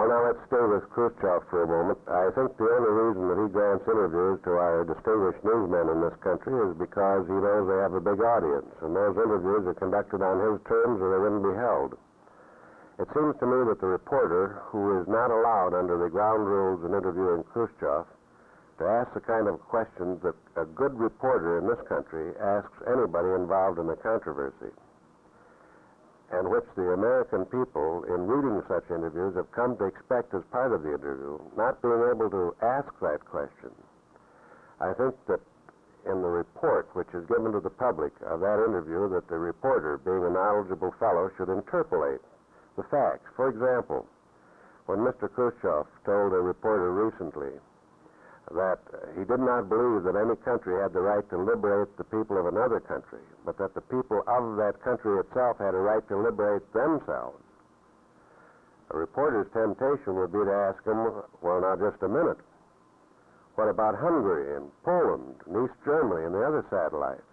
Well, now let's stay with Khrushchev for a moment. I think the only reason that he grants interviews to our distinguished newsmen in this country is because he knows they have a big audience, and those interviews are conducted on his terms or they wouldn't be held. It seems to me that the reporter, who is not allowed under the ground rules in interviewing Khrushchev, to ask the kind of questions that a good reporter in this country asks anybody involved in the controversy, and which the American people, in reading such interviews, have come to expect as part of the interview, not being able to ask that question. I think that in the report which is given to the public of that interview, that the reporter, being a knowledgeable fellow, should interpolate the facts. For example, when Mr. Khrushchev told a reporter recently that he did not believe that any country had the right to liberate the people of another country, but that the people of that country itself had a right to liberate themselves, a reporter's temptation would be to ask him, well, now, just a minute. What about Hungary and Poland and East Germany and the other satellites?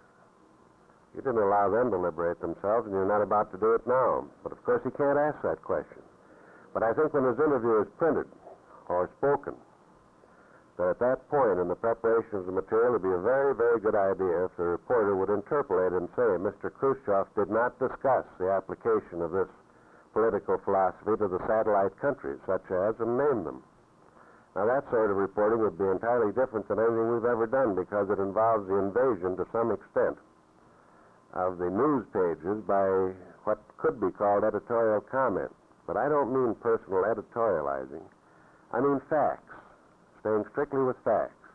You didn't allow them to liberate themselves, and you're not about to do it now. But, of course, he can't ask that question. But I think when his interview is printed or spoken, that at that point in the preparation of the material, it would be a very, very good idea if the reporter would interpolate and say, Mr. Khrushchev did not discuss the application of this political philosophy to the satellite countries, such as, and name them. Now, that sort of reporting would be entirely different than anything we've ever done, because it involves the invasion, to some extent, of the news pages by what could be called editorial comment. But I don't mean personal editorializing. I mean facts. Staying strictly with facts,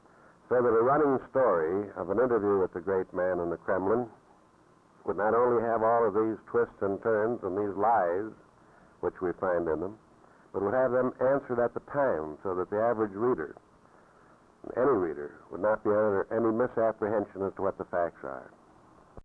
so that a running story of an interview with the great man in the Kremlin would not only have all of these twists and turns and these lies which we find in them, but would have them answered at the time, so that the average reader, any reader, would not be under any misapprehension as to what the facts are.